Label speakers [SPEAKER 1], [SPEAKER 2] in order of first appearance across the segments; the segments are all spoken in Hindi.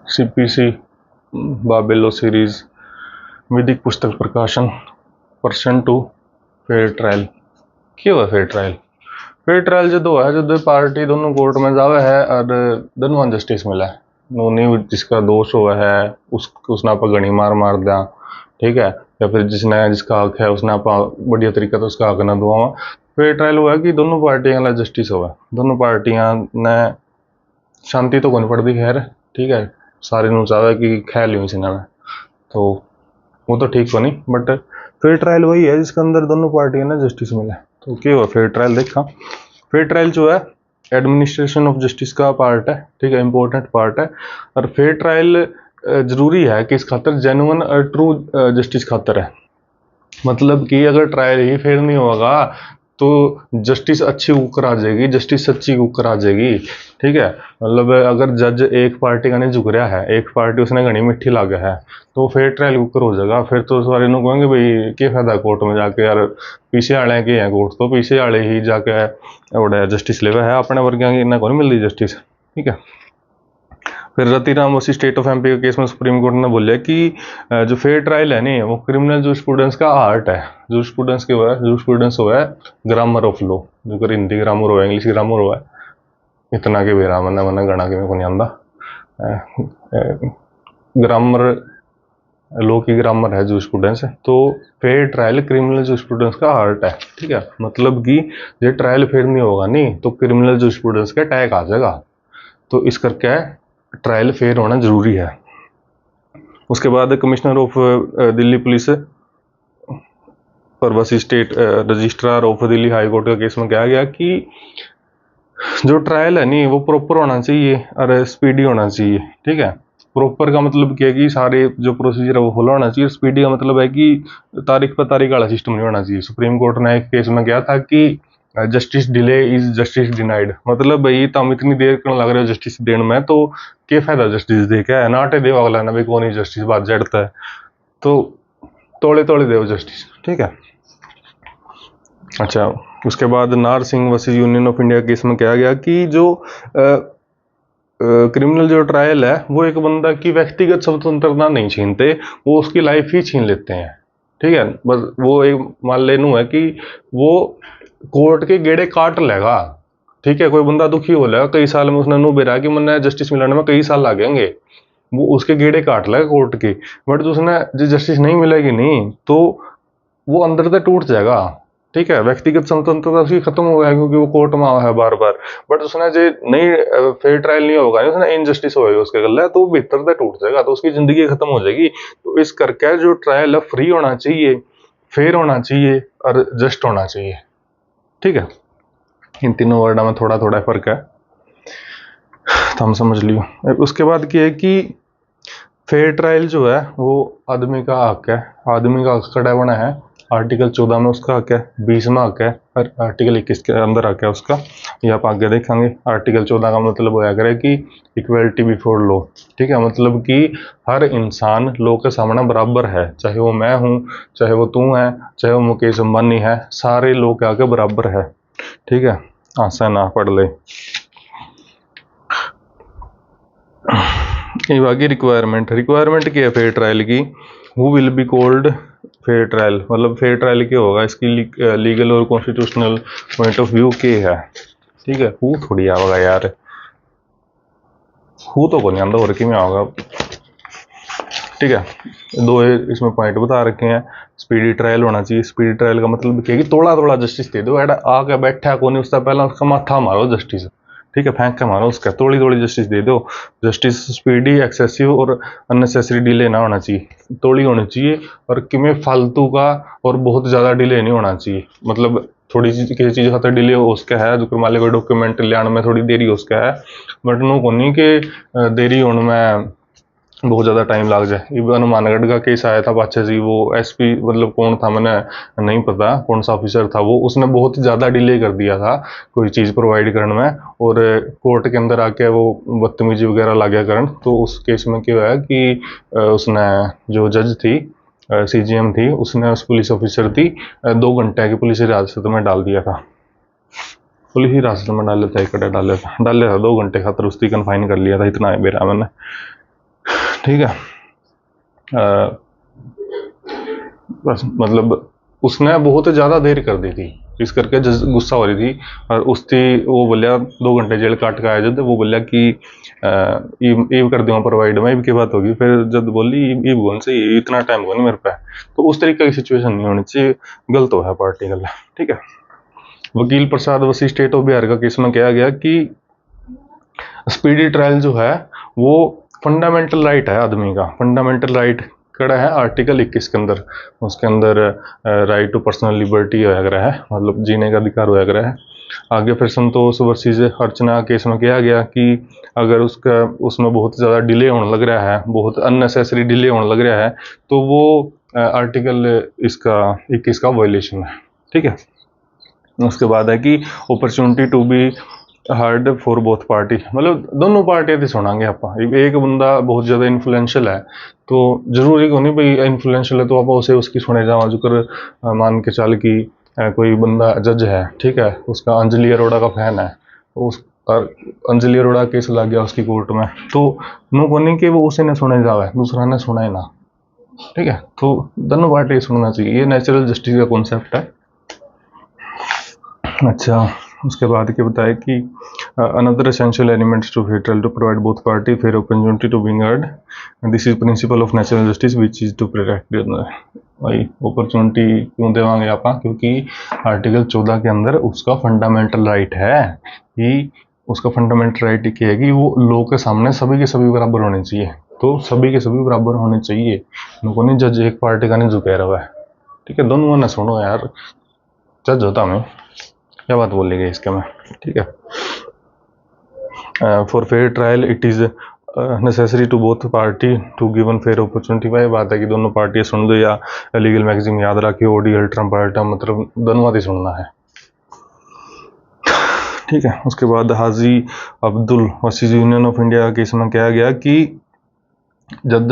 [SPEAKER 1] CPC बाबेलो सीरीज विधिक पुस्तक प्रकाशन परसेंट टू फेयर ट्रायल। क्या हुआ फेयर ट्रायल? फेयर ट्रायल जो है जो पार्टी दोनों कोर्ट में जावे है और दोनों जस्टिस मिला है, नोनी जिसका दोष हुआ है उसने आप घनी मार दिया, ठीक है, या फिर जिसका हक है उसने आप बढ़िया तरीका तो उसका हक ना दुआ। फेयर ट्रायल हुआ कि दोनों पार्टियां का जस्टिस हुआ, दोनों पार्टियां ने शांति तो कौन पड़ती खैर, ठीक है, सारे नु चाहे कि खे लियो सिना में, तो वो तो ठीक को नहीं, बट फेयर ट्रायल वही है जिसके अंदर दोनों पार्टियां ने जस्टिस मिला। तो क्या हुआ फेयर ट्रायल? देखा, फेयर ट्रायल जो है एडमिनिस्ट्रेशन ऑफ जस्टिस का पार्ट है, ठीक है, इंपॉर्टेंट पार्ट है। और फेयर ट्रायल जरूरी है किस खातर? जेन्युइन और ट्रू जस्टिस खातर है। मतलब कि अगर ट्रायल ही फेयर नहीं होगा तो जस्टिस अच्छी कुकर आ जाएगी, जस्टिस सच्ची कुकर आ जाएगी, ठीक है। मतलब अगर जज एक पार्टी का नहीं झुक रहा है, एक पार्टी उसने घनी मिट्टी लागे है, तो फेयर ट्रायल कुकर हो जाएगा। फिर तो सारे लोग कहेंगे भाई क्या फायदा कोर्ट में जाके, यार पीछे वाले के हैं कोर्ट, तो पीछे वाले ही जाके बड़ा जस्टिस लेवा है, अपने वर्गिया की इन्हें को नहीं मिलती जस्टिस, ठीक है। फिर रतिराम वसी स्टेट ऑफ एमपी के केस में सुप्रीम कोर्ट ने बोला कि जो फेयर ट्रायल है नहीं वो क्रिमिनल जो स्टूडेंट्स का आर्ट है, जो स्टूडेंट्स के हुआ है, जो स्टूडेंट्स हुआ है ग्रामर ऑफ लॉ, जो कर हिंदी ग्रामर हुआ है, इंग्लिश ग्रामर हुआ है, इतना के बेरा मैंने गणा के मेरे को नहीं आंदा, ग्रामर लॉ की ग्रामर है जो स्टूडेंट्स है। तो फेयर ट्रायल क्रिमिनल जो स्टूडेंट्स का आर्ट है, ठीक है। मतलब कि ये ट्रायल फेयर नहीं होगा नहीं तो क्रिमिनल जो स्टूडेंट्स का अटैक आ जाएगा, तो इस करके ट्रायल फेयर होना जरूरी है। उसके बाद कमिश्नर ऑफ दिल्ली पुलिस परवसी state registrar of Delhi high court का केस में कहा गया कि जो ट्रायल है नहीं वो प्रॉपर होना चाहिए और स्पीडी होना चाहिए, ठीक है। प्रॉपर का मतलब क्या है कि सारे जो प्रोसीजर है वो फॉलो होना चाहिए। स्पीडी का मतलब है कि तारीख पर तारीख वाला सिस्टम नहीं होना चाहिए। सुप्रीम कोर्ट ने एक केस में कहा था कि justice delay is justice denied, मतलब भाई तुम इतनी देर करने लग रहे हो जस्टिस देने में, तो क्या फायदा जस्टिस दे के? नाटे दे अगला ना भाई कौन ही जस्टिस बात जड़ता है, तो तोड़े तोड़े दे जस्टिस, ठीक है। अच्छा, उसके बाद नार Singh versus union of India case में कहा गया कि जो क्रिमिनल जो ट्रायल है वो एक बंदा की व्यक्तिगत स्वतंत्रता नहीं छीनते, वो उसकी लाइफ ही छीन लेते हैं, ठीक है। बस वो एक मान लेनू है कि वो कोर्ट के गेड़े काट लेगा, ठीक है। कोई बंदा दुखी हो लेगा कई साल में, उसने नु बेरा कि मैंने जस्टिस मिलाने में कई साल लगेंगे, वो उसके गेड़े काट लेगा कोर्ट के, बट उसने जो जस्टिस नहीं मिलेगी नहीं तो वो अंदर से टूट जाएगा, ठीक है। व्यक्तिगत स्वतंत्रता उसकी खत्म हो गया क्योंकि वो कोर्ट में आया है बार बार, बट उसने जो नहीं फेयर ट्रायल नहीं होगा, उसने इनजस्टिस होगा उसके गले, तो वो भीतर से टूट जाएगा, तो उसकी जिंदगी खत्म हो जाएगी। तो इस करके जो ट्रायल है फ्री होना चाहिए, फेयर होना चाहिए और जस्ट होना चाहिए, ठीक है। इन तीनों वर्डों में थोड़ा थोड़ा फर्क है, तो हम समझ लियो। उसके बाद क्या है कि फेयर ट्रायल जो है वो आदमी का हक है, आदमी का हक खड़ा होना है। आर्टिकल 14 में उसका हक है, 20 में हक है और आर्टिकल 21 के अंदर हक है उसका, ये आप आगे देखेंगे। आर्टिकल 14 का मतलब होया करे कि इक्वलिटी बिफोर लॉ, ठीक है, मतलब कि हर इंसान लॉ के सामने बराबर है, चाहे वो मैं हूँ, चाहे वो तू है, चाहे वो मुकेश अंबानी है, सारे लॉ के आगे बराबर है, ठीक है। आसान ना पढ़ ले। ये बाकी रिक्वायरमेंट क्या है फेयर ट्रायल की? Who will be called fair trial, मतलब फेयर ट्रायल क्या होगा, इसकी लीगल और कॉन्स्टिट्यूशनल पॉइंट ऑफ व्यू क्या है, ठीक है। हु थोड़ी आएगा यार, हु तो को नहीं आंदा और में आओगा, ठीक है। दो इसमें पॉइंट बता रखे हैं। स्पीडी ट्रायल होना चाहिए। स्पीडी ट्रायल का मतलब क्या है कि थोड़ा थोड़ा जस्टिस दे दो, आके बैठा को नहीं उससे पहले उसका माथा मारो जस्टिस, ठीक है, फेंक के मारो उसका, थोड़ी थोड़ी जस्टिस दे दो। जस्टिस स्पीडी, एक्सेसिव और अननेसेसरी डिले ना होना चाहिए, थोड़ी होनी चाहिए, और किमें फालतू का और बहुत ज़्यादा डिले नहीं होना चाहिए। मतलब थोड़ी किसी चीज़ खातर डिले हो उसका है, जो मान लो कोई डॉक्यूमेंट ले आने में थोड़ी देरी हो उसका है, बट नो को नहीं कि देरी होने में बहुत ज़्यादा टाइम लग जाए। इवन हनुमानगढ़ का केस आया था पाछे जी, वो एसपी मतलब कौन था मैंने नहीं पता कौन सा ऑफिसर था वो, उसने बहुत ज़्यादा डिले कर दिया था कोई चीज़ प्रोवाइड करने में, और कोर्ट के अंदर आके वो बदतमीजी वगैरह लगे करन। तो उस केस में क्या हुआ कि उसने जो जज थी, CGM थी, उसने उस पुलिस ऑफिसर थी 2 घंटे की पुलिस हिरासत में डाल दिया था, पुलिस हिरासत में डाले था, 1 घंटा डाले था 2 घंटे खातर उसकी कन्फाइन कर लिया था, इतना है मेरा मैंने। ठीक है। बस मतलब उसने बहुत ज़्यादा देर कर दी थी, इस करके गुस्सा हो रही थी। और उसकी वो बोलिया 2 घंटे जेल काट के आया जब, वो बोलिया कि ईव कर दूँगा प्रोवाइड में, ईव की बात होगी। फिर जब बोली ईव कौन से, इतना टाइम कौन मेरे पे। तो उस तरीके की सिचुएशन नहीं होनी चाहिए, गलत हो है पार्टी गल। ठीक है। वकील प्रसाद वसी स्टेट ऑफ बिहार का केस में कहा गया कि स्पीडी ट्रायल जो है वो फंडामेंटल राइट है आदमी का। फंडामेंटल राइट कड़ा है आर्टिकल 21 के अंदर। उसके अंदर राइट टू पर्सनल लिबर्टी वगैरह है, मतलब जीने का अधिकार वगैरह है। आगे फिर संतोष वर्सेस अर्चना केस में किया गया कि अगर उसमें बहुत ज़्यादा डिले होने लग रहा है, बहुत अननेसेसरी डिले होने लग रहा है, तो वो आर्टिकल इसका 21 का वायलेशन है। ठीक है। उसके बाद है कि opportunity to be heard for both party, मतलब दोनों पार्टियां सुनांगे आप। एक बंदा बहुत ज़्यादा इन्फ्लुएंशियल है, तो जरूरी को नहीं भाई इन्फ्लुएंशियल है तो आप उसे उसकी सुने जाओ। जो कर मान के चल कि कोई बंदा जज है, ठीक है, उसका अंजलि अरोड़ा का फैन है, उस और अंजलि अरोड़ा केस लग गया उसकी कोर्ट में, तो नो को नहीं कि वो उसे ने सुने जावे, दूसरा ने सुना ही ना। ठीक है। तो दोनों पार्टी सुनना चाहिए, ये नेचुरल जस्टिस का कॉन्सेप्ट है। अच्छा, उसके बाद क्या बताया कि another essential elements to fair trial to provide both party fair opportunity to being heard, this is principle of natural justice which is to protect भाई अपॉर्चुनिटी क्यों देवांगे आप, क्योंकि आर्टिकल 14 के अंदर उसका फंडामेंटल राइट है कि उसका फंडामेंटल राइट क्या है कि वो लॉ के सामने सभी के सभी बराबर होने चाहिए। तो सभी के सभी बराबर होने चाहिए, उनको नहीं जज एक पार्टी का नहीं झुका रहा है। ठीक है। दोनों ना सुनो यार, जज होता मैं क्या बात बोल गई इसके में। ठीक है। For fair trial it is necessary to both party to given fair opportunity. भाई बात है कि दोनों पार्टियां सुन दो, या लीगल मैगजीन याद रखिए ओडी अल्ट्रम पार्टम, मतलब दोनों ही सुनना है। ठीक है। उसके बाद Haji Abdul versus union of India case में कहा गया कि जब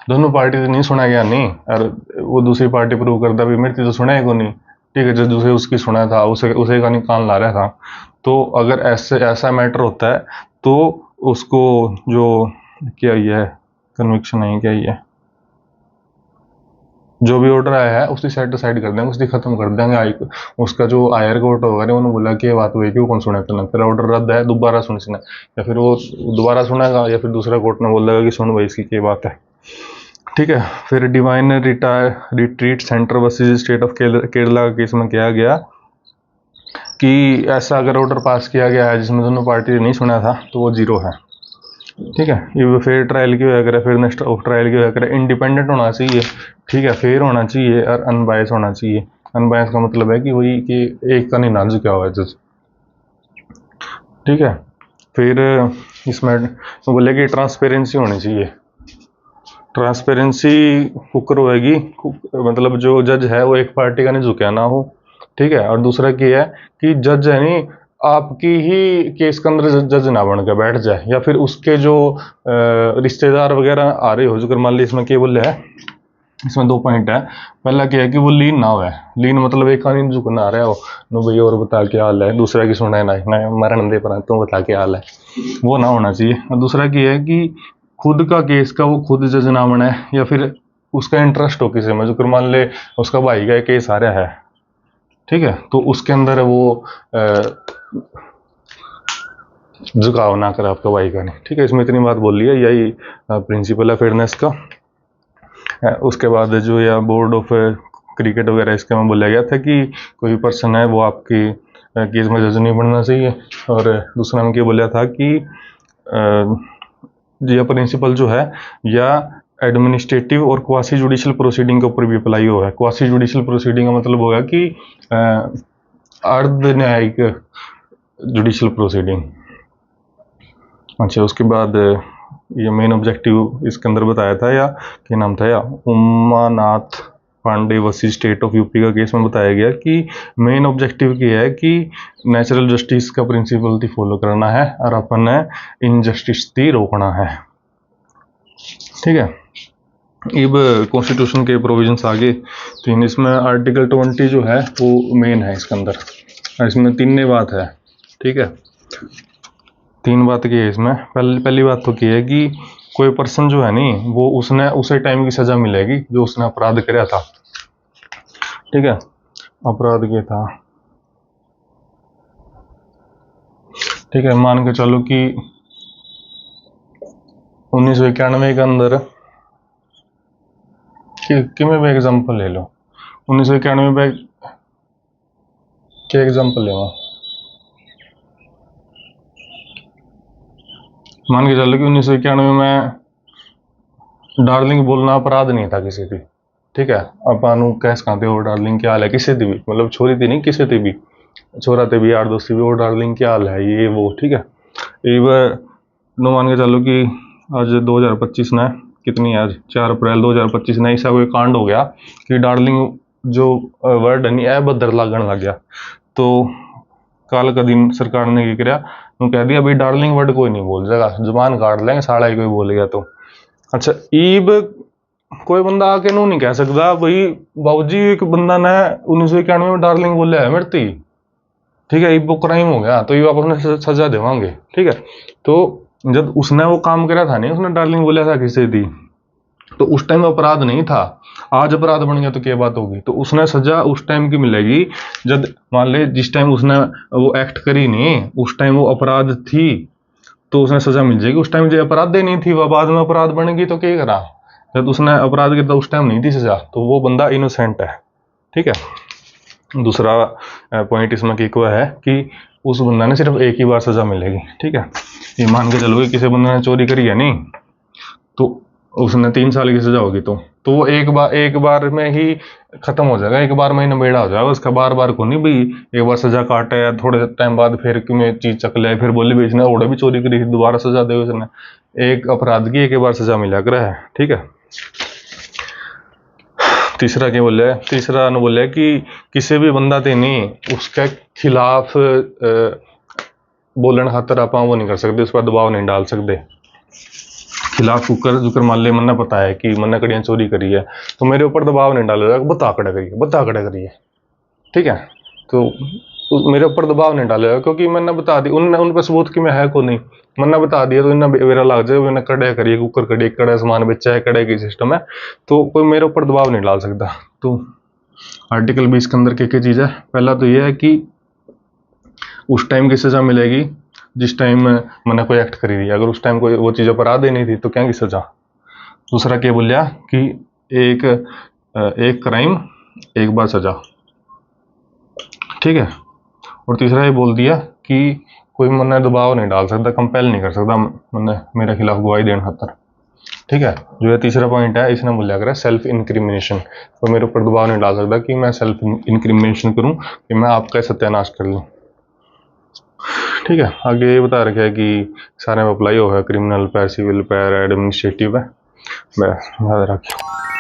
[SPEAKER 1] दोनों पार्टी से नहीं सुना गया नहीं, और वो दूसरी पार्टी प्रूव करता भी मेरी तो सुना है को नहीं, ठीक है, जो दूसरे उसकी सुना था उसे का निकाल ला रहा था। तो अगर ऐसा मैटर होता है तो उसको जो क्या ये है कन्विक्शन है, क्या ये जो भी ऑर्डर आया है उसकी साइड डिसाइड कर देंगे, उसकी खत्म कर देंगे। उसका जो हायर कोर्ट होगा उन्होंने बोला कि ये बात हुई क्यों कौन सुने, तेरा ऑर्डर रद्द है, दोबारा सुनना, या फिर वो दोबारा सुनेगा, या फिर दूसरा कोर्ट ने बोल देगा कि सुन भाई इसकी क्या बात है। ठीक है। फिर divine retreat centre versus state of Kerala का केस में किया गया कि ऐसा अगर ऑर्डर पास किया गया है जिसमें दोनों पार्टी नहीं सुना था तो वो जीरो है। ठीक है। ये फेयर ट्रायल की होया करे, फेयरनेस ऑफ ट्रायल की होया करे, इंडिपेंडेंट होना चाहिए, ठीक है, फेयर होना चाहिए और अनबायस होना चाहिए। अनबायस का मतलब है कि वही कि एक का नहीं ना झुका हुआ है जज। ठीक है। फिर इसमें तो बोले कि ट्रांसपेरेंसी होनी चाहिए। ट्रांसपेरेंसी कुकर होएगी, मतलब जो जज है वो एक पार्टी का नहीं झुका ना हो। ठीक है। और दूसरा क्या है कि जज है नहीं आपकी ही केस के अंदर जज ना बन के बैठ जाए, या फिर उसके जो रिश्तेदार वगैरह आ रहे हो, जो मान ली इसमें क्या बोले है, इसमें 2 पॉइंट है। पहला क्या है कि वो लीन ना हो, लीन मतलब एक नहीं झुकना आ रहा हो नो भाई और बता क्या हाल है, दूसरा की सुना है ना मरण दे पर तो बता क्या हाल है, वो ना होना चाहिए। और दूसरा क्या है कि खुद का केस का वो खुद जज ना बने, या फिर उसका इंटरेस्ट हो किसी में, जो मान ले उसका भाई का केस आ रहा है, ठीक है, तो उसके अंदर वो झुकाव ना करे आपका भाई का नहीं। ठीक है। इसमें इतनी बात बोल ली है, यही प्रिंसिपल है फेयरनेस का। उसके बाद जो या बोर्ड ऑफ क्रिकेट वगैरह इसके में बोला गया था कि कोई पर्सन है वो आपकी केस में जज नहीं बनना चाहिए। और दूसरा में क्या बोला था कि यह प्रिंसिपल जो है या एडमिनिस्ट्रेटिव और क्वासी जुडिशियल प्रोसीडिंग के ऊपर भी अप्लाई होगा। क्वासी जुडिशियल प्रोसीडिंग का मतलब होगा कि अर्ध न्यायिक जुडिशियल प्रोसीडिंग। अच्छा, उसके बाद ये मेन ऑब्जेक्टिव इसके अंदर बताया था, या क्या नाम था, या Umanath Pandey versus state of UP का केस में बताया गया कि मेन ऑब्जेक्टिव क्या है कि नेचुरल जस्टिस का प्रिंसिपल थी फॉलो करना है और अपन ने इनजस्टिस थी रोकना है। ठीक है। अब कॉन्स्टिट्यूशन के प्रोविजंस आगे तो इसमें आर्टिकल 20 जो है वो मेन है इसके अंदर, इसमें 3 बात है। ठीक है। 3 बात की है इसमें। पहली बात तो क्या है कि कोई पर्सन जो है नहीं वो उसने उसी टाइम की सजा मिलेगी जो उसने अपराध किया था। ठीक है, अपराध किया था। ठीक है, मान के चलो कि 1991 के अंदर कि मैं भी एग्जाम्पल ले लो, 1991 में क्या एग्जाम्पल लेवा, मान के चलो कि 1991 में डार्लिंग बोलना अपराध नहीं था किसी भी। ठीक है, अपन कह सकते हो डार्लिंग क्या हाल है किसी दी भी, मतलब छोरी थी नहीं किसी थी भी, छोरा थे भी यार दोस्ती भी, वो डार्लिंग क्या हाल है ये वो। ठीक है, ये नो मान के चलो कि आज 2025 ने कितनी है, आज 4 अप्रैल 2025 ने ऐसा कोई कांड हो गया कि डार्लिंग जो वर्ड नहीं अभद्र लागण लग गया, तो कल का दिन सरकार ने क्या किया, वो कह दिया भाई डार्लिंग वर्ड कोई नहीं बोल जाएगा, जुबान काट लेंगे साड़ा ही कोई बोल गया तो। अच्छा, ईब कोई बंदा आके नू नहीं कह सकता भाई बाबूजी एक बंदा ने 1991 में डार्लिंग बोला है मरती। ठीक है, वो क्राइम हो गया तो ये आप अपने सजा देवांगे। ठीक है, तो जब उसने वो काम करा था नहीं, उसने डार्लिंग बोला था किसी दी, तो उस टाइम अपराध नहीं था। आज अपराध बन गया तो क्या बात होगी, तो उसने सजा उस टाइम की मिलेगी जब मान ले जिस टाइम उसने वो एक्ट करी नहीं उस टाइम वो अपराध थी, तो उसने सजा मिल जाएगी। उस टाइम जो अपराध नहीं थी वह बाद में अपराध बनेगी तो क्या करा, जब उसने अपराध किया तो उस टाइम नहीं थी सजा, तो वो बंदा इनोसेंट है। ठीक है, दूसरा पॉइंट इसमें की हुआ है कि उस बंदा ने सिर्फ एक ही बार सजा मिलेगी। ठीक है, ये मान के चलो कि किसी बंदे ने चोरी करी है नहीं, तो उसने 3 साल की सजा होगी, तो वो एक बार में ही खत्म हो जाएगा, एक बार में ही नबेड़ा हो जाएगा उसका। बार बार को नहीं भाई एक बार सजा काटे या थोड़े टाइम बाद फिर क्यों चीज चक ले, फिर बोले भी इसने और भी चोरी करी दोबारा सजा दे उसने, एक अपराध की एक बार सजा मिला कर है। ठीक है, तीसरा क्या बोले, तीसरा ने बोले कि किसी भी बंदा ते नहीं उसके खिलाफ बोलने खातर आप वो नहीं कर सकते, उस पर दबाव नहीं डाल सकते। खिलाफ जुकर मान ले मन्ना पता है कि मन्ना कड़ियाँ चोरी करी है, तो मेरे ऊपर दबाव नहीं डालेगा बता कड़ा करिए बता कड़ा करिए। ठीक है, तो मेरे ऊपर दबाव नहीं डालेगा क्योंकि मैंने बता दी, उन पर सबूत कि मैं है को नहीं, मैंने बता दिया तो इन्हें मेरा लग जाए मैंने कड़े करिए कुकर कड़े कड़े सामान बेचा है कड़े की सिस्टम है, तो कोई मेरे ऊपर दबाव नहीं डाल सकता। तो आर्टिकल 20 के अंदर क्या चीज़ है, पहला तो यह है कि उस टाइम की सजा मिलेगी जिस टाइम मैंने कोई एक्ट करी थी, अगर उस टाइम कोई वो चीज़ अपराध ही नहीं थी तो क्या की सजा। दूसरा क्या बोलिया कि एक क्राइम एक बार सजा। ठीक है, और तीसरा ये बोल दिया कि कोई मन्ना दबाव नहीं डाल सकता, कंपेल नहीं कर सकता मन्ना मेरे खिलाफ गवाही देने खातर। ठीक है, जो ये तीसरा पॉइंट है इसने बोलिया करा सेल्फ इंक्रिमिनेशन, तो मेरे ऊपर दबाव नहीं डाल सकता कि मैं सेल्फ इंक्रिमिनेशन करूं कि मैं आपका सत्यानाश कर लूं। ठीक है, आगे ये बता रखा है कि सारे में अप्लाई होगा क्रिमिनल पे, सिविल पे, एडमिनिस्ट्रेटिव पे, बस याद रखियो।